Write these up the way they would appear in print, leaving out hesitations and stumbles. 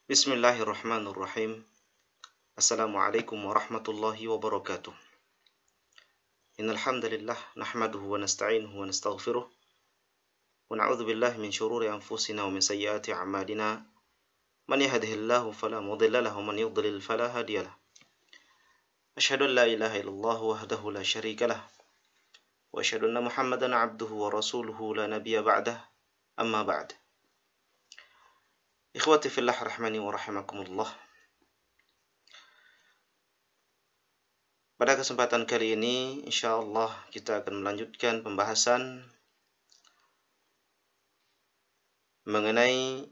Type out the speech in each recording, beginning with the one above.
Bismillahirrahmanirrahim. Assalamualaikum warahmatullahi wabarakatuh. Innal hamdalillah nahmaduhu wa nasta'inuhu wa nastaghfiruh wa na'udzu billahi min shururi anfusina wa min sayyiati a'malina. Man yahdihillahu fala mudilla lahu wa man yudlil fala hadiyalah. Asyhadu an la ilaha illallah wahdahu la syarika lah wa asyhadu anna Muhammadan 'abduhu wa rasuluhu la nabiyya ba'dah. Amma ba'd. Ikhwati fillah rahmani wa rahimakumullah. Pada kesempatan kali ini, insyaallah kita akan melanjutkan pembahasan mengenai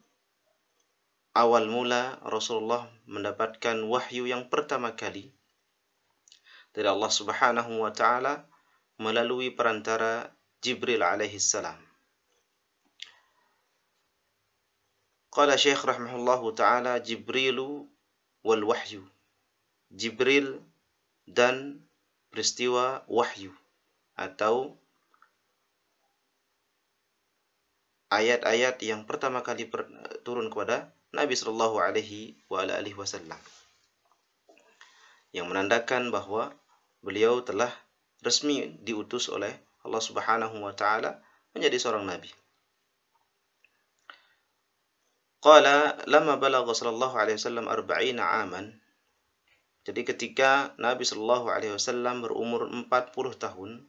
awal mula Rasulullah mendapatkan wahyu yang pertama kali dari Allah Subhanahu wa taala melalui perantara Jibril alaihi salam. Qala Syekh rahimahullahu taala Jibrilu wal wahyu. Jibril dan peristiwa wahyu atau ayat-ayat yang pertama kali turun kepada Nabi sallallahu alaihi wasallam, yang menandakan bahwa beliau telah resmi diutus oleh Allah Subhanahu wa taala menjadi seorang nabi. Qala lamma balagha sallallahu alaihi wasallam 40 aman. Jadi ketika Nabi sallallahu alaihi wasallam berumur 40 tahun,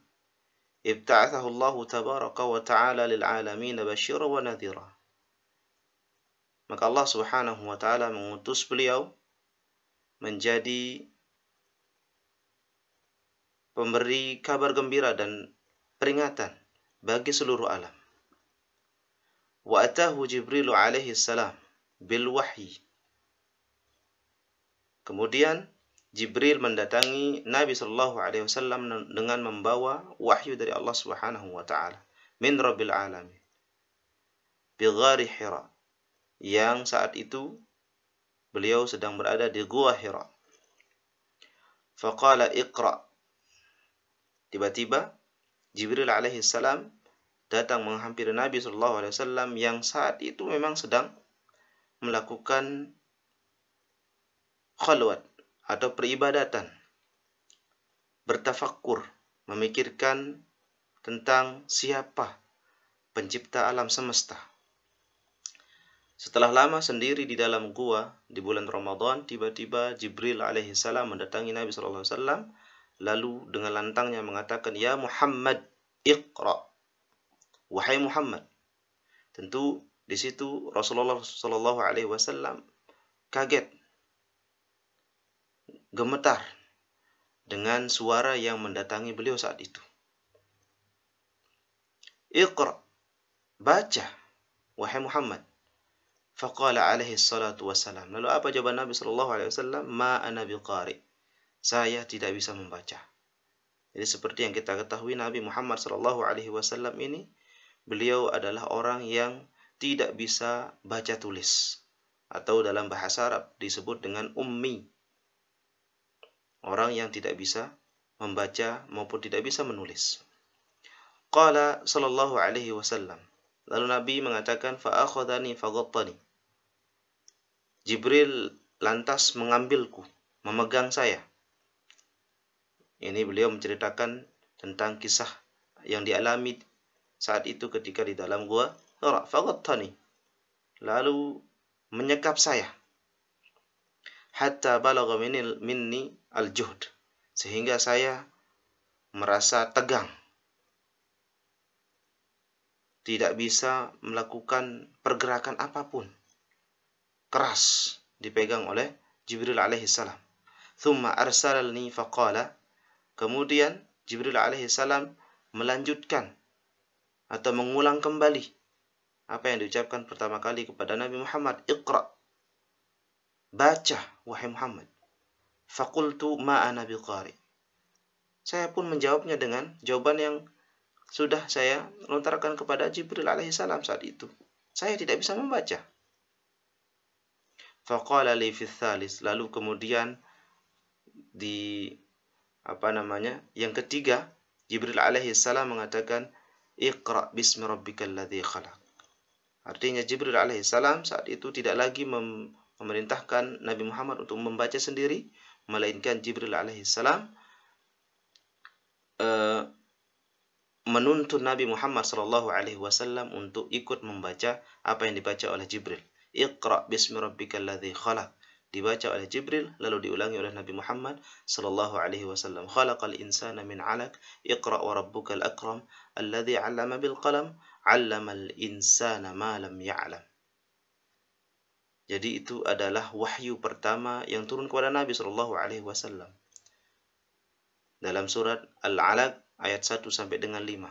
ibta'athahu Allah tabaraka wa ta'ala lil alamin basyira wa nadhira. Maka Allah Subhanahu wa taala mengutus beliau menjadi pemberi kabar gembira dan peringatan bagi seluruh alam. Wa atahu Jibril alaihi salam bil wahyi. Kemudian Jibril mendatangi Nabi sallallahu alaihi wasallam dengan membawa wahyu dari Allah Subhanahu wa taala min rabbil alamin. Bi ghari Hira, yang saat itu beliau sedang berada di Gua Hira. Faqala iqra. Tiba-tiba Jibril alaihi salam datang menghampiri Nabi sallallahu alaihi wasallam yang saat itu memang sedang melakukan khalwat atau peribadatan, bertafakkur, memikirkan tentang siapa pencipta alam semesta. Setelah lama sendiri di dalam gua di bulan Ramadan, tiba-tiba Jibril alaihi salam mendatangi Nabi sallallahu alaihi wasallam lalu dengan lantangnya mengatakan, "Ya Muhammad, iqra." Wahai Muhammad. Tentu di situ Rasulullah sallallahu alaihi wasallam kaget, gemetar dengan suara yang mendatangi beliau saat itu. Iqra, baca, wahai Muhammad. Faqala alaihi salatu wassalam. Lalu apa jawaban Nabi sallallahu alaihi wasallam? Ma ana biqari. Saya tidak bisa membaca. Jadi seperti yang kita ketahui, Nabi Muhammad sallallahu alaihi wasallam ini beliau adalah orang yang tidak bisa baca tulis, atau dalam bahasa Arab disebut dengan ummi. Orang yang tidak bisa membaca maupun tidak bisa menulis. Qala sallallahu alaihi wasallam. Lalu Nabi mengatakan, fa akhadhani faghattani. Jibril lantas mengambilku, memegang saya. Ini beliau menceritakan tentang kisah yang dialami saat itu ketika di dalam gua Hira. Faghattani, lalu menyekap saya. Hatta balagha minni al-juhd, sehingga saya merasa tegang, tidak bisa melakukan pergerakan apapun, keras dipegang oleh Jibril alaihi salam. Thumma arsalani faqala, kemudian Jibril alaihi salam melanjutkan atau mengulang kembali apa yang diucapkan pertama kali kepada Nabi Muhammad, iqra, baca wahai Muhammad. Faqultu ma ana biqari. Saya pun menjawabnya dengan jawaban yang sudah saya lontarkan kepada Jibril alaihi salam saat itu. Saya tidak bisa membaca. Faqala li fi tsalis, lalu kemudian di yang ketiga Jibril alaihi salam mengatakan, iqra bismi rabbikal ladzi khalaq. Artinya Jibril alaihissalam saat itu tidak lagi memerintahkan Nabi Muhammad untuk membaca sendiri, melainkan Jibril alaihissalam menuntun Nabi Muhammad SAW untuk ikut membaca apa yang dibaca oleh Jibril. Iqra bismi rabbikal ladzi khalaq, dibaca oleh Jibril lalu diulangi oleh Nabi Muhammad SAW. Khalaqal insana min 'alaq, iqra wa rabbukal akram, alladzi 'allama bil qalam, 'allamal insana ma lam ya'lam. Jadi itu adalah wahyu pertama yang turun kepada Nabi SAW. Dalam surat Al-'Alaq ayat 1 sampai dengan 5.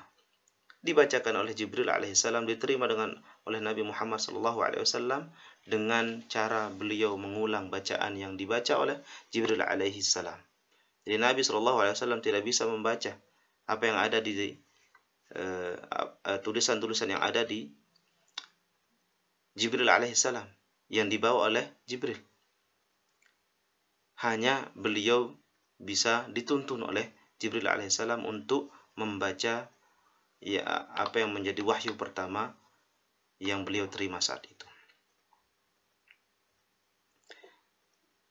Dibacakan oleh Jibril alaihissalam, diterima oleh Nabi Muhammad SAW dengan cara beliau mengulang bacaan yang dibaca oleh Jibril alaihissalam. Jadi Nabi SAW tidak bisa membaca apa yang ada di tulisan-tulisan yang ada di Jibril alaihissalam yang dibawa oleh Jibril. Hanya beliau bisa dituntun oleh Jibril alaihissalam untuk membaca apa yang menjadi wahyu pertama yang beliau terima saat itu.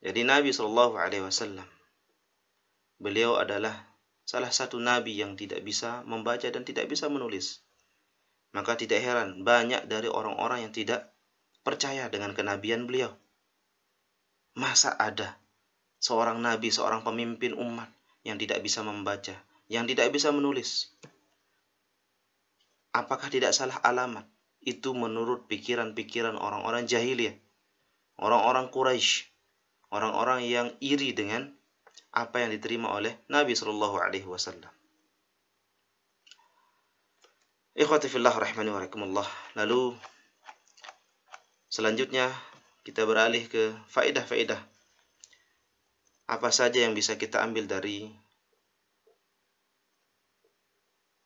Jadi Nabi SAW, beliau adalah salah satu nabi yang tidak bisa membaca dan tidak bisa menulis. Maka tidak heran banyak dari orang-orang yang tidak percaya dengan kenabian beliau. Masa ada seorang nabi, seorang pemimpin umat yang tidak bisa membaca, yang tidak bisa menulis? Apakah tidak salah alamat? Itu menurut pikiran-pikiran orang-orang jahiliyah, orang-orang Quraisy, orang-orang yang iri dengan apa yang diterima oleh Nabi SAW. Ikhwati fillah rahimani wa rahimakumullah. Lalu selanjutnya kita beralih ke faedah-faedah. Apa saja yang bisa kita ambil dari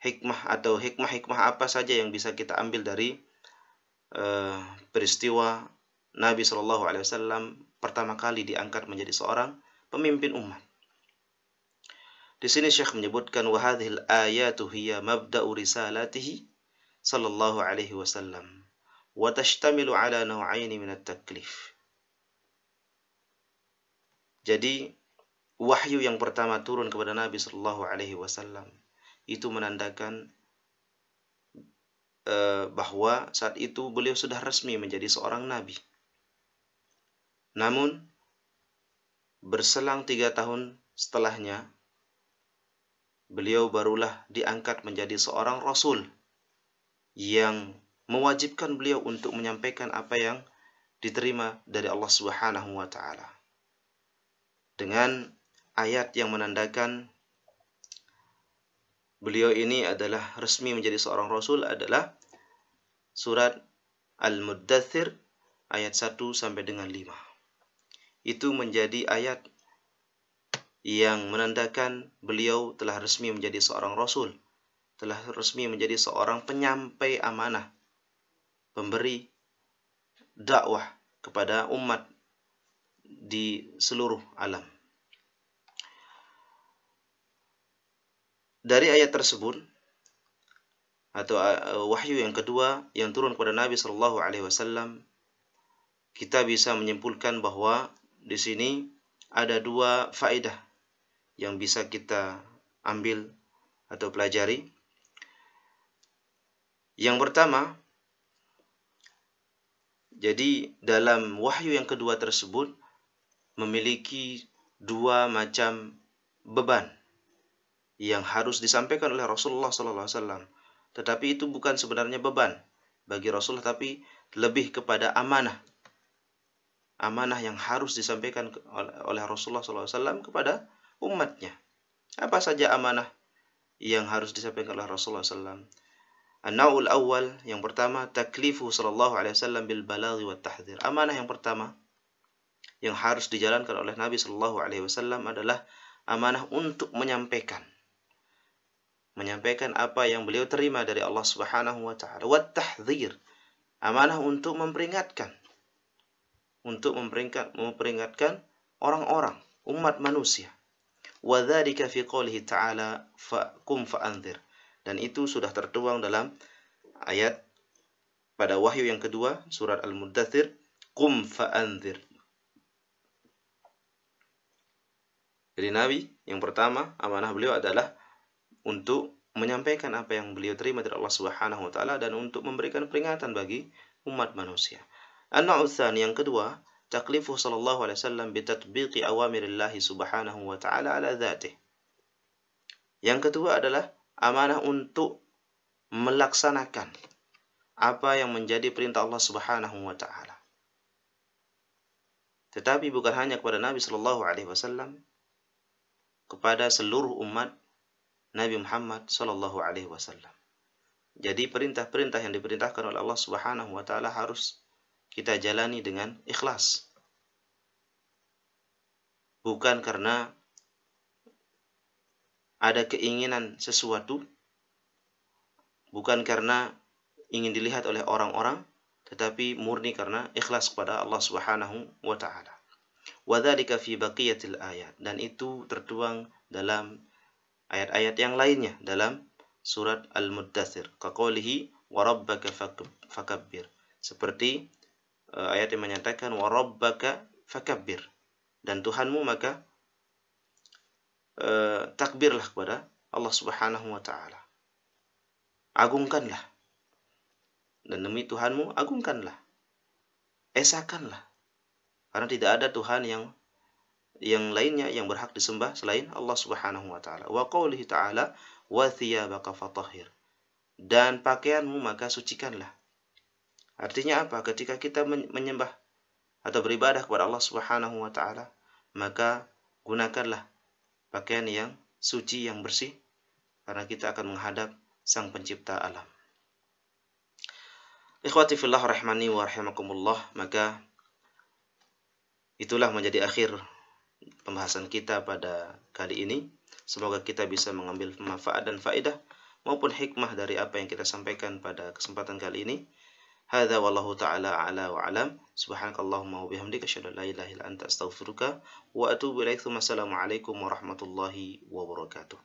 hikmah, atau hikmah-hikmah apa saja yang bisa kita ambil dari peristiwa Nabi SAW pertama kali diangkat menjadi seorang pemimpin umat. Di sini Syekh menyebutkan wa hadhil ayatu hiya mabda'u risalatihi sallallahu alaihi wasallam wa tashtamilu ala naw'aini min at-taklif. Jadi wahyu yang pertama turun kepada Nabi sallallahu alaihi wasallam itu menandakan bahwa saat itu beliau sudah resmi menjadi seorang nabi. Namun berselang 3 tahun setelahnya beliau barulah diangkat menjadi seorang rasul yang mewajibkan beliau untuk menyampaikan apa yang diterima dari Allah Subhanahu wa taala. Dengan ayat yang menandakan beliau ini adalah resmi menjadi seorang rasul adalah surat Al-Muddathir ayat 1 sampai dengan 5. Itu menjadi ayat yang menandakan beliau telah resmi menjadi seorang rasul, telah resmi menjadi seorang penyampai amanah, pemberi dakwah kepada umat di seluruh alam. Dari ayat tersebut atau wahyu yang kedua yang turun kepada Nabi sallallahu alaihi wasallam, kita bisa menyimpulkan bahwa di sini ada 2 faedah yang bisa kita ambil atau pelajari. Yang pertama, jadi dalam wahyu yang kedua tersebut memiliki 2 macam beban yang harus disampaikan oleh Rasulullah SAW. Tetapi itu bukan sebenarnya beban bagi Rasulullah, tapi lebih kepada amanah. Amanah yang harus disampaikan oleh Rasulullah SAW kepada umatnya. Apa saja amanah yang harus disampaikan oleh Rasulullah SAW? An-naw'ul awal, yang pertama, taklifu sallallahu alaihi wasallam bil balaghi wat tahdhir. Amanah yang pertama yang harus dijalankan oleh Nabi sallallahu alaihi wasallam adalah amanah untuk menyampaikan apa yang beliau terima dari Allah Subhanahu wa taala. Wat tahdhir, amanah untuk memperingatkan orang-orang, umat manusia. Wa dzalika fi qoulihi ta'ala kum fa'anzir. Dan itu sudah tertuang dalam ayat pada wahyu yang kedua surat Al-Muddathir, kum fa'anzir. Jadi Nabi yang pertama amanah beliau adalah untuk menyampaikan apa yang beliau terima dari Allah Subhanahu wa taala dan untuk memberikan peringatan bagi umat manusia. An-naw'u tsani, yang kedua, taklifu sallallahu alaihi wasallam bi tatbiqi awamirillah subhanahu wa ta'ala ala dzatih. Yang kedua adalah amanah untuk melaksanakan apa yang menjadi perintah Allah Subhanahu wa taala. Tetapi bukan hanya kepada Nabi sallallahu alaihi wasallam, kepada seluruh umat Nabi Muhammad sallallahu alaihi wasallam. Jadi perintah-perintah yang diperintahkan oleh Allah Subhanahu wa taala harus kita jalani dengan ikhlas. Bukan karena ada keinginan sesuatu, bukan karena ingin dilihat oleh orang-orang, tetapi murni karena ikhlas kepada Allah Subhanahu wa taala. Wa dzalika fi baqiyatil ayat, dan itu tertuang dalam ayat-ayat yang lainnya dalam surat Al-Muddatsir, kaqoulihi wa rabbaka fakabbir, seperti ayat yang menyatakan wa rabbaka fakabbir, dan Tuhanmu maka takbirlah kepada Allah Subhanahu wa taala. Agungkanlah, dan demi Tuhanmu agungkanlah, esakanlah, karena tidak ada Tuhan yang lainnya yang berhak disembah selain Allah Subhanahu wa taala. Wa qoulihi ta'ala wa thiyabaka fatahhir, dan pakaianmu maka sucikanlah. Artinya apa? Ketika kita menyembah atau beribadah kepada Allah Subhanahu wa taala, maka gunakanlah pakaian yang suci, yang bersih, karena kita akan menghadap Sang Pencipta alam. Ikhwati fillah rahmani wa rahimakumullah, maka itulah menjadi akhir pembahasan kita pada kali ini. Semoga kita bisa mengambil manfaat dan faedah maupun hikmah dari apa yang kita sampaikan pada kesempatan kali ini. Hadza wallahu ta'ala a'la wa a'lam. Subhanakallahumma wa bihamdika asyhadu an la ilaha illa anta astaghfiruka wa atubu ilaik. Assalamu alaikum warahmatullahi wabarakatuh.